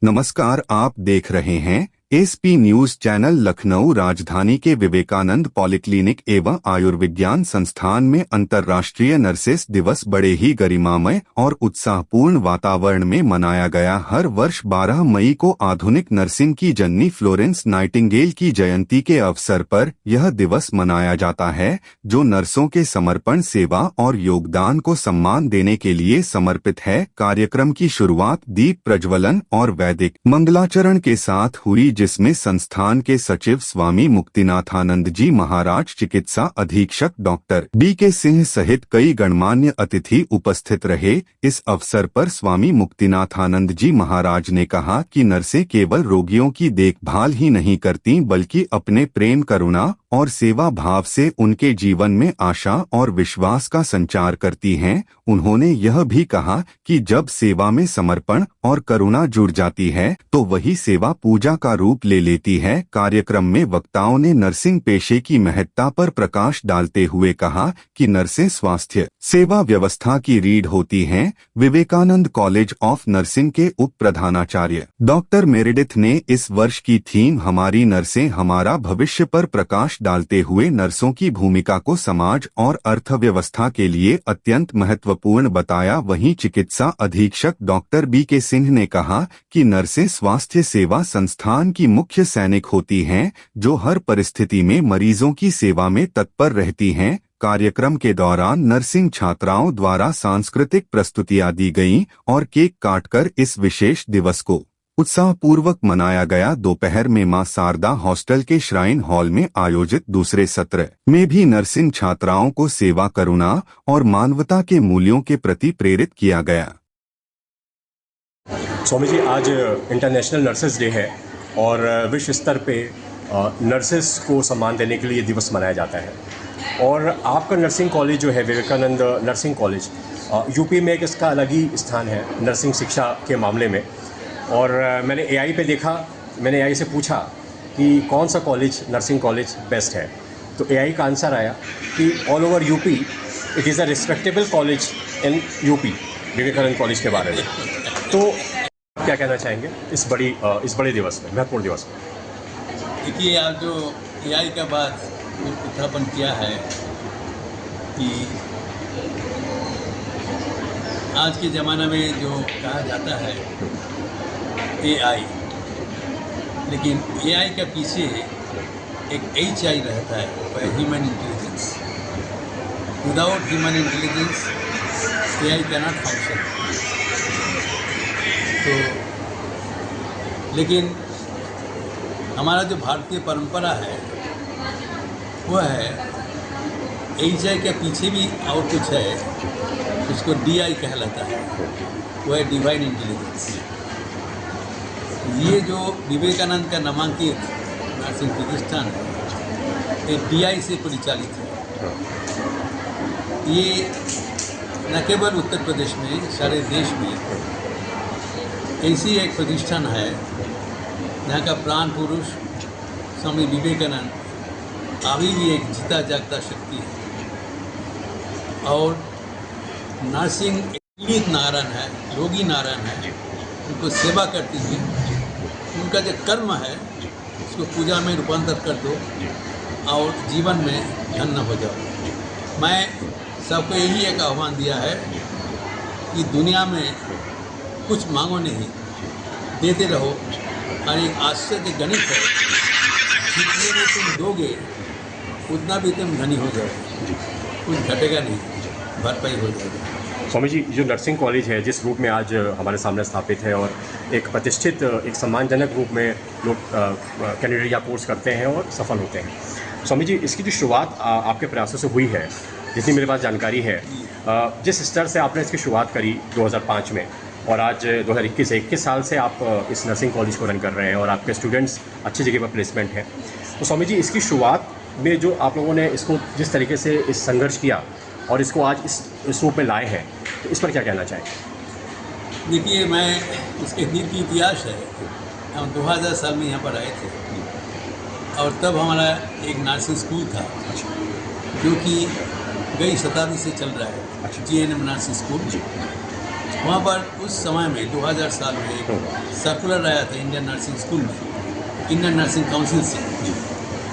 नमस्कार, आप देख रहे हैं एसपी न्यूज चैनल। लखनऊ राजधानी के विवेकानंद पॉलिक्लिनिक एवं आयुर्विज्ञान संस्थान में अंतर्राष्ट्रीय नर्सेस दिवस बड़े ही गरिमामय और उत्साहपूर्ण वातावरण में मनाया गया। हर वर्ष 12 मई को आधुनिक नर्सिंग की जननी फ्लोरेंस नाइटिंगेल की जयंती के अवसर पर यह दिवस मनाया जाता है, जो नर्सों के समर्पण, सेवा और योगदान को सम्मान देने के लिए समर्पित है। कार्यक्रम की शुरुआत दीप प्रज्वलन और वैदिक मंगलाचरण के साथ हुई, जिसमें संस्थान के सचिव स्वामी मुक्तिनाथानंद जी महाराज, चिकित्सा अधीक्षक डॉक्टर बीके सिंह सहित कई गणमान्य अतिथि उपस्थित रहे। इस अवसर पर स्वामी मुक्तिनाथानंद जी महाराज ने कहा कि नर्सें केवल रोगियों की देखभाल ही नहीं करती, बल्कि अपने प्रेम, करुणा और सेवा भाव से उनके जीवन में आशा और विश्वास का संचार करती हैं। उन्होंने यह भी कहा कि जब सेवा में समर्पण और करुणा जुड़ जाती है तो वही सेवा पूजा का रूप ले लेती है। कार्यक्रम में वक्ताओं ने नर्सिंग पेशे की महत्ता पर प्रकाश डालते हुए कहा कि नर्सें स्वास्थ्य सेवा व्यवस्था की रीढ़ होती हैं। विवेकानंद कॉलेज ऑफ नर्सिंग के उप प्रधानाचार्य डॉक्टर मेरेडिथ ने इस वर्ष की थीम हमारी नर्सें हमारा भविष्य पर प्रकाश डालते हुए नर्सों की भूमिका को समाज और अर्थव्यवस्था के लिए अत्यंत महत्वपूर्ण बताया। वहीं चिकित्सा अधीक्षक डॉक्टर बीके सिंह ने कहा कि नर्सें स्वास्थ्य सेवा संस्थान की मुख्य सैनिक होती हैं, जो हर परिस्थिति में मरीजों की सेवा में तत्पर रहती हैं। कार्यक्रम के दौरान नर्सिंग छात्राओं द्वारा सांस्कृतिक प्रस्तुतियां दी गईं और केक काटकर इस विशेष दिवस को उत्साहपूर्वक मनाया गया। दोपहर में मां शारदा हॉस्टल के श्राइन हॉल में आयोजित दूसरे सत्र में भी नर्सिंग छात्राओं को सेवा, करुणा और मानवता के मूल्यों के प्रति प्रेरित किया गया। स्वामी जी, आज इंटरनेशनल नर्सेस डे है और विश्व स्तर पे नर्सेस को सम्मान देने के लिए दिवस मनाया जाता है। और आपका नर्सिंग कॉलेज जो है विवेकानंद नर्सिंग कॉलेज, यूपी में एक इसका अलग ही स्थान है नर्सिंग शिक्षा के मामले में। और मैंने एआई पे देखा, मैंने एआई से पूछा कि कौन सा कॉलेज, नर्सिंग कॉलेज बेस्ट है, तो एआई का आंसर आया कि all over UP it is a respectable college in UP, Vivekananda college के बारे में। तो क्या कहना चाहेंगे इस बड़े दिवस में, महत्वपूर्ण दिवस में? देखिए, आप जो एआई का बात उत्थापन किया है कि आज के ज़माना में जो कहा जाता है एआई, लेकिन एआई के पीछे एक HI रहता है, वह है human intelligence. Without human intelligence AI cannot function. तो लेकिन हमारा जो भारतीय परंपरा है वह है HI के पीछे भी और कुछ है, उसको DI कहलाता है, वह है डिवाइन इंटेलिजेंस। ये जो विवेकानंद का नामांकित नर्सिंग प्रतिष्ठान है, ये DI से परिचालित है। ये न केवल उत्तर प्रदेश में, सारे देश में ऐसी एक प्रतिष्ठान है जहाँ का प्राण पुरुष स्वामी विवेकानंद अभी भी एक जीता जागता शक्ति है। और नर्सिंग पीड़ित नारायण है, रोगी नारायण है, उनको सेवा करती हुई उनका जो कर्म है उसको पूजा में रूपांतर कर दो और जीवन में धन्य हो जाओ। मैं सबको यही एक आह्वान दिया है कि दुनिया में कुछ मांगो नहीं, देते रहो। और एक आश्चर्य गणित है, जितने में तुम दोगे उतना भी तुम धनी हो जाओगे, कुछ घटेगा नहीं, भरपाई हो जाएगी। स्वामी जी, जो नर्सिंग कॉलेज है जिस रूप में आज हमारे सामने स्थापित है और एक प्रतिष्ठित, एक सम्मानजनक रूप में लोग कैंडिडेट या कोर्स करते हैं और सफल होते हैं, स्वामी जी, इसकी जो शुरुआत आपके प्रयासों से हुई है, जितनी मेरे पास जानकारी है, जिस स्तर से आपने इसकी शुरुआत करी 2005 में और आज 2021 साल से आप इस नर्सिंग कॉलेज को रन कर रहे हैं और आपके स्टूडेंट्स अच्छी जगह पर प्लेसमेंट है, तो स्वामी जी, इसकी शुरुआत में जो आप लोगों ने इसको जिस तरीके से इस संघर्ष किया और इसको आज इस रूप में लाए हैं, तो इस पर क्या कहना चाहें? देखिए, मैं इसके दीर्घ की इतिहास है। हम 2000 साल में यहाँ पर आए थे और तब हमारा एक नर्सिंग स्कूल था जो कि गई शताब्दी से चल रहा है, GNM नर्सिंग स्कूल। वहाँ पर उस समय में 2000 साल में एक सर्कुलर आया था इंडियन नर्सिंग स्कूल में, इंडियन नर्सिंग काउंसिल से।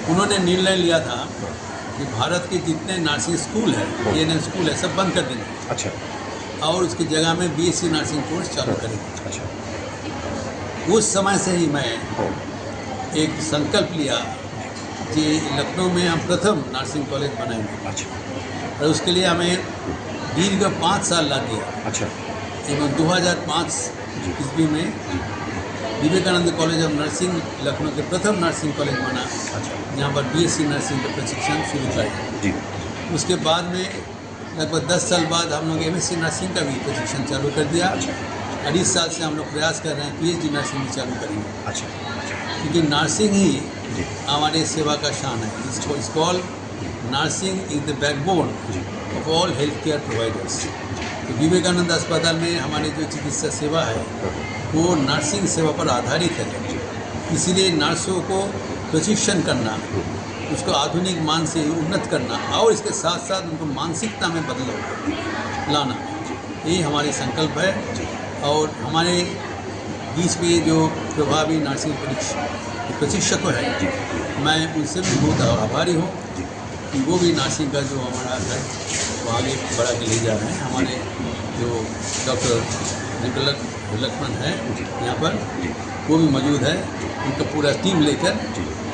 उन्होंने निर्णय लिया था कि भारत के जितने नर्सिंग स्कूल है, ANM स्कूल है, सब बंद कर देंगे। अच्छा और उसकी जगह में BSc नर्सिंग कोर्स चालू करेंगे। अच्छा उस समय से ही मैं एक संकल्प लिया कि लखनऊ में हम प्रथम नर्सिंग कॉलेज बनाएंगे। अच्छा और उसके लिए हमें दीर्घ 5 साल लग गया। अच्छा एवं 2005 ईस्वी में Vivekananda college of nursing Lucknow के प्रथम नर्सिंग कॉलेज बना, जहाँ पर BSc नर्सिंग का प्रशिक्षण शुरू किया। जी उसके बाद में लगभग 10 साल बाद हम लोग MSc नर्सिंग का भी प्रशिक्षण चालू कर दिया। 2.5 साल से हम लोग प्रयास कर रहे हैं PhD नर्सिंग भी चालू करेंगे। अच्छा क्योंकि नर्सिंग ही हमारे सेवा का शान है। इसको call nursing is the backbone of all health care providers. तो विवेकानंद अस्पताल में हमारी जो चिकित्सा सेवा है वो नर्सिंग सेवा पर आधारित है। इसीलिए नर्सों को प्रशिक्षण करना, उसको आधुनिक मान से उन्नत करना और इसके साथ साथ उनको मानसिकता में बदलाव लाना, यही हमारे संकल्प है। और हमारे बीच में जो प्रभावी नर्सिंग प्रशिक्षक है, मैं उनसे भी बहुत आभारी हूँ कि वो भी नर्सिंग का जो हमारा है वो आगे बढ़ा के ले जा रहे हैं। हमारे जो डॉक्टर लक्ष्मण है यहाँ पर, वो भी मौजूद है। उनका पूरा टीम लेकर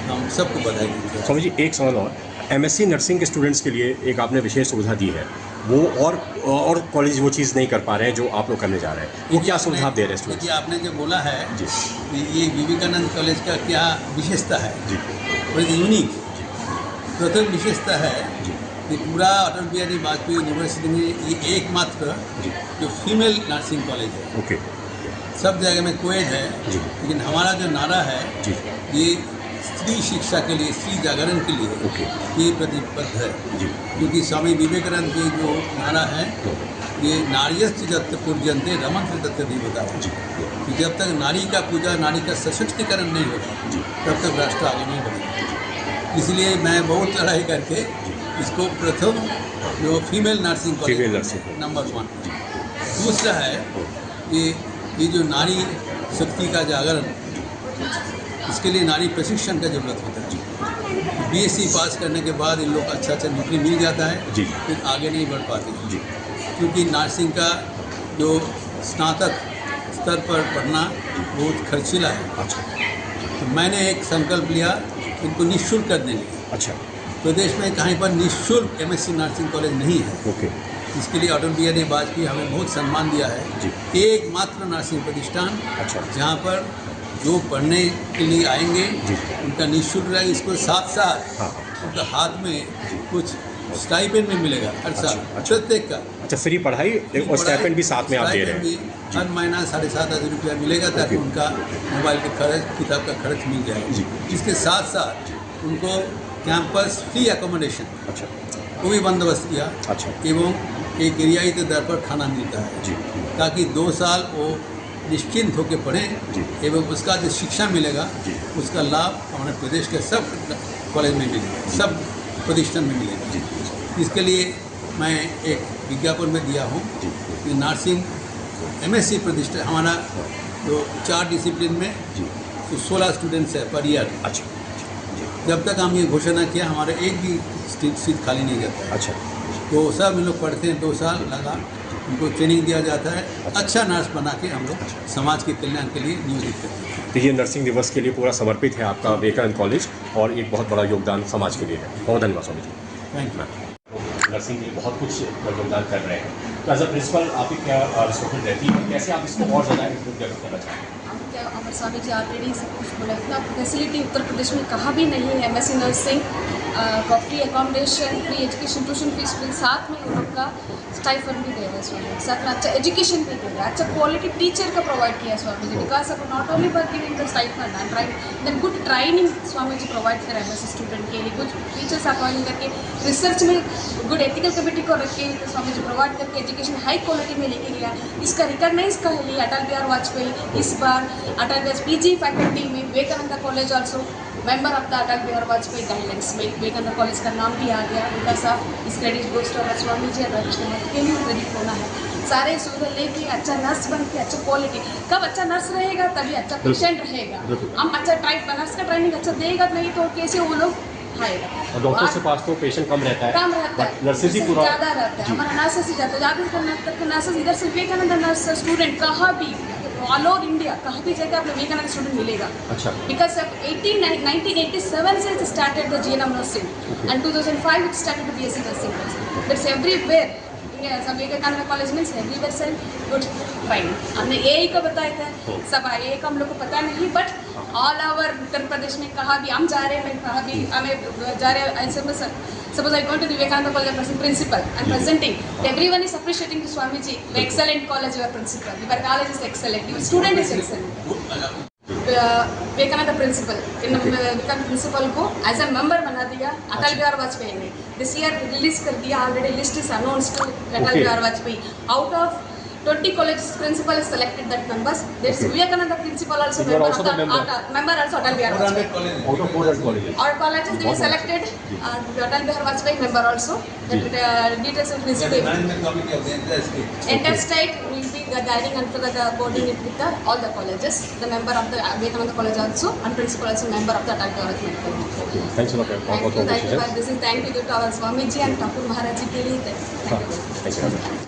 हम सबको बधाई देते हैं। स्वामी जी, एक सवाल और, MSc नर्सिंग के स्टूडेंट्स के लिए एक आपने विशेष सुविधा दी है, वो और कॉलेज वो चीज़ नहीं कर पा रहे हैं जो आप लोग करने जा रहे हैं, वो क्या सुविधा आप दे रहे हैं स्टूडेंट्स? देखिए, आपने जो बोला है जी कि ये विवेकानंद कॉलेज का क्या विशेषता है, जी बड़ी यूनिक प्रथम विशेषता है जी कि पूरा अटल बिहारी वाजपेयी यूनिवर्सिटी में ये एकमात्र जी जो फीमेल नर्सिंग कॉलेज है। ओके सब जगह में कोएड है, जी लेकिन हमारा जो नारा है जी ये स्त्री शिक्षा के लिए, स्त्री जागरण के लिए ओके ये प्रतिबद्ध है। जी क्योंकि स्वामी विवेकानंद के जो नारा है ये नार्यश्च जब पूज्यन्ते रमन्ते तत्र देवता है। कि जब तक नारी का पूजा, नारी का सशक्तिकरण नहीं होगा, तब तक राष्ट्र आगे नहीं बढ़ेगा। इसलिए मैं बहुत लड़ाई करके इसको प्रथम जो female nursing college, female nursing number 1। दूसरा है ये जो नारी शक्ति का जागरण, इसके लिए नारी प्रशिक्षण का जरूरत होता है। BSc पास करने के बाद इन लोग को अच्छा नौकरी मिल जाता है, जी फिर आगे नहीं बढ़ पाते जी क्योंकि नर्सिंग का जो स्नातक स्तर पर पढ़ना बहुत खर्चीला है। अच्छा तो मैंने एक संकल्प लिया इनको निःशुल्क कर देंगे। अच्छा प्रदेश में कहीं पर निःशुल्क MSc नर्सिंग कॉलेज नहीं है। ओके इसके लिए अटल बिहारी वाजपेयी हमें बहुत सम्मान दिया है। जी एकमात्र नर्सिंग प्रतिष्ठान अच्छा जहाँ पर जो पढ़ने के लिए आएंगे जी उनका निःशुल्क रहेगा। इसको साथ साथ हाँ उनका हाथ में कुछ स्टाइपेंड भी मिलेगा हर साल, अच्छा। प्रत्येक का। अच्छा, फ्री पढ़ाई और स्टाइपेंड भी साथ में आप दे रहे हैं? स्टाइपेंड भी हर महीना 7,500 रुपया मिलेगा ताकि ओके। उनका मोबाइल के खर्च, किताब का खर्च मिल जाए। जी। इसके साथ साथ उनको कैंपस फ्री एकोमोडेशन अच्छा वो भी बंदोबस्त किया अच्छा एवं एक रियायती दर पर खाना मिलता है, जी ताकि 2 साल वो निश्चिंत होकर पढ़ें जी एवं उसका जो शिक्षा मिलेगा जी उसका लाभ हमारे प्रदेश के सब कॉलेज में मिलेगा, सब प्रतिष्ठान में मिलेगा। जी इसके लिए मैं एक विज्ञापन में दिया हूँ जी कि नर्सिंग MSc प्रतिष्ठान हमारा जो 4 डिसिप्लिन में जी तो 16 स्टूडेंट्स है पर ईयर। अच्छा जब तक हम ये घोषणा किया हमारे एक भी सीट खाली नहीं जाता है। अच्छा तो सब हम लोग पढ़ते हैं, 2 साल लगा उनको ट्रेनिंग दिया जाता है। अच्छा नर्स बना के हम लोग समाज के कल्याण के लिए नियोजित करते हैं। तो ये नर्सिंग दिवस के लिए पूरा समर्पित है आपका विवेकानंद कॉलेज और एक बहुत बड़ा योगदान समाज के लिए है। बहुत धन्यवाद Swami ji. Thank you. Nursing के लिए बहुत कुछ योगदान कर रहे हैं, तो एज अ प्रिंसिपल आपकी क्या रिस्पॉन्सिबिलिटी रहती है, कैसे आप इसको और ज़्यादा इम्प्रूव करना चाहते हैं? क्या अमर स्वामी जी ऑलरेडी सब कुछ बोला, इतना फैसिलिटी उत्तर प्रदेश में कहाँ भी नहीं है। MSc नर्सिंग का free accommodation, free education, tuition fees free, साथ में उन लोग का स्टाइफंड भी दे रहे हैं स्वामी, साथ में अच्छा एजुकेशन भी दे रहे हैं, अच्छा क्वालिटी टीचर का प्रोवाइड किया Swami ji. Because of not only by giving the stipend and right then good training Swami ji provide करें MSc स्टूडेंट के लिए। कुछ टीचर्स अपॉइंट करके रिसर्च में गुड एथिकल कमेटी को रख के स्वामी जी प्रोवाइड करके एजुकेशन हाई क्वालिटी में लेके गया। इसका रिकॉग्नाइज कर लिया अटल बिहारी वाजपेयी। इस बार अटल बिहारी PG फैकल्टी में Vivekananda college also member of the Atal Bihari Vajpayee guidelines में विवेकानंद कॉलेज का नाम भी आ गया। बिकॉज ऑफ इस credit goes to Swami ji और रामकृष्ण मठ के लिए क्रेडिट होना है। सारे सुविधा लेके अच्छा नर्स बन के अच्छा क्वालिटी, कब अच्छा नर्स रहेगा तभी अच्छा पेशेंट रहेगा। हम अच्छा नर्स का ट्रेनिंग अच्छा देगा नहीं तो कैसे वो लोग आएगा। और डॉक्टर के पास तो पेशेंट कम रहता है, कम रहता है, नर्सेज ही पूरा ज़्यादा रहता है, हमारा नर्सेस ही ज़्यादा ज़्यादा नर्सेस इधर से विवेकानंद नर्स स्टूडेंट कहाँ भी ऑल ओवर इंडिया कहाँ भी जगह आपको विवेकानंद स्टूडेंट मिलेगा। अच्छा। बिकॉज 1987 से started the GNM nursing and 2005 it started the BSc nursing course. That's everywhere. सब विवेकानंद कॉलेज में एवरीवेयर से गुड ट्रेनिंग। हमने यही को बताया था, सब ये को हम लोग को पता नहीं, but all over Uttar Pradesh में कहाँ भी हम जा रहे हैं, कहाँ भी हमें जा रहे हैं, suppose I go to the Vivekananda College as a principal and presenting, everyone is appreciating to Swamiji, the excellent college you are principal, your college is excellent, your student is excellent. Vivekananda principal Vivekananda principal को as a member बना दिया अटल बिहारी वाजपेयी ने। This year release कर दिया, already list is announced to Atal Bihari Vajpayee. Out of 20 colleges principal is selected that members. There is Vivekananda principal also You are member also of the member also Atal Bihari 400 Vajpayee. colleges. out of 400 colleges. Our colleges they are selected Atal Bihari Vajpayee member also. The details will be There is a management committee of the entire state. entire state will be guiding and for the coordinate with all the colleges. The member of the Vivekananda college also and principal also member of the Atal Bihari Vajpayee. Thanks a lot. Thank you for this. Thank you to our Swamiji and Thakur Maharaj ji के लिए. Thank you. Thank you.